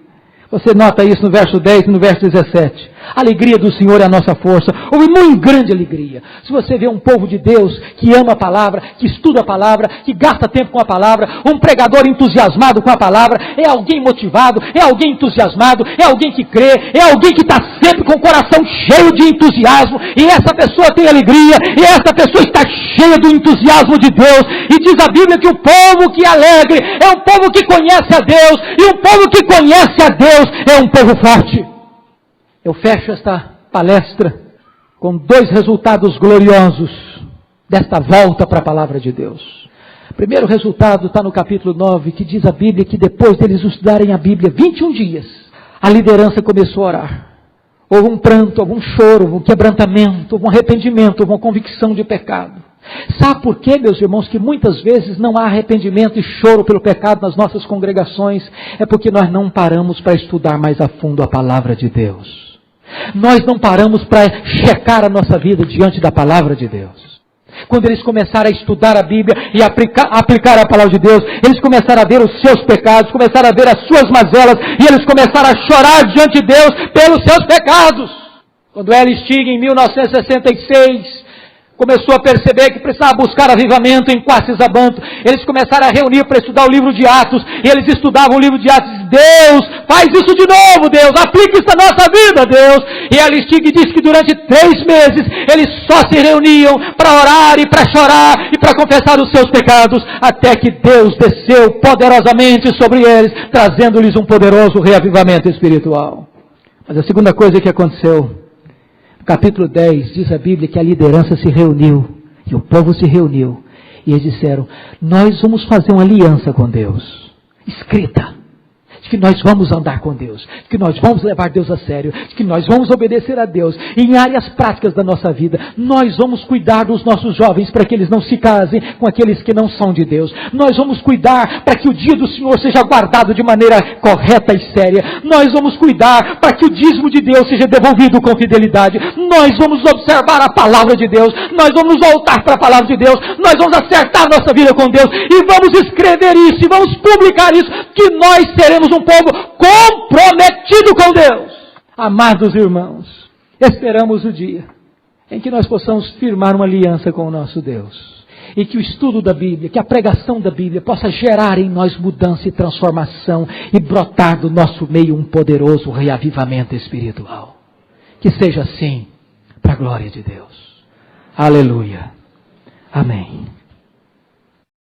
Você nota isso no verso 10 e no verso 17. A alegria do Senhor é a nossa força. Houve muito grande alegria. Se você vê um povo de Deus que ama a palavra, que estuda a palavra, que gasta tempo com a palavra, um pregador entusiasmado com a palavra, é alguém motivado, é alguém entusiasmado, é alguém que crê, é alguém que está sempre com o coração cheio de entusiasmo, e essa pessoa tem alegria, e essa pessoa está cheia do entusiasmo de Deus, e diz a Bíblia que o povo que é alegre é um povo que conhece a Deus, e um povo que conhece a Deus é um povo forte. Eu fecho esta palestra com 2 resultados gloriosos desta volta para a palavra de Deus. O primeiro resultado está no capítulo 9, que diz a Bíblia que depois deles estudarem a Bíblia 21 dias, a liderança começou a orar. Houve um pranto, houve um choro, houve um quebrantamento, houve um arrependimento, houve uma convicção de pecado. Sabe por quê, meus irmãos, que muitas vezes não há arrependimento e choro pelo pecado nas nossas congregações? É porque nós não paramos para estudar mais a fundo a palavra de Deus. Nós não paramos para checar a nossa vida diante da palavra de Deus. Quando eles começaram a estudar a Bíblia e aplicar a palavra de Deus, eles começaram a ver os seus pecados, começaram a ver as suas mazelas, e eles começaram a chorar diante de Deus pelos seus pecados. Quando Ellen Stig, em 1966, começou a perceber que precisava buscar avivamento em Quacis-Abanto, eles começaram a reunir para estudar o livro de Atos, e eles estudavam o livro de Atos, e Deus, faz isso de novo, Deus, aplica isso na nossa vida, Deus. E Ellen Stig disse que durante 3 meses, eles só se reuniam para orar e para chorar, e para confessar os seus pecados, até que Deus desceu poderosamente sobre eles, trazendo-lhes um poderoso reavivamento espiritual. Mas a segunda coisa que aconteceu, no capítulo 10, diz a Bíblia que a liderança se reuniu, e o povo se reuniu, e eles disseram, nós vamos fazer uma aliança com Deus, escrita, de que nós vamos andar com Deus, de que nós vamos levar Deus a sério, de que nós vamos obedecer a Deus, e em áreas práticas da nossa vida, nós vamos cuidar dos nossos jovens, para que eles não se casem com aqueles que não são de Deus, nós vamos cuidar para que o dia do Senhor seja guardado de maneira correta e séria, nós vamos cuidar para que o dízimo de Deus seja devolvido com fidelidade, nós vamos observar a palavra de Deus, nós vamos voltar para a palavra de Deus, nós vamos acertar nossa vida com Deus, e vamos escrever isso, e vamos publicar isso, que nós seremos um povo comprometido com Deus. Amados irmãos, esperamos o dia em que nós possamos firmar uma aliança com o nosso Deus, e que o estudo da Bíblia, que a pregação da Bíblia possa gerar em nós mudança e transformação, e brotar do nosso meio um poderoso reavivamento espiritual. Que seja assim, para a glória de Deus. Aleluia. Amém.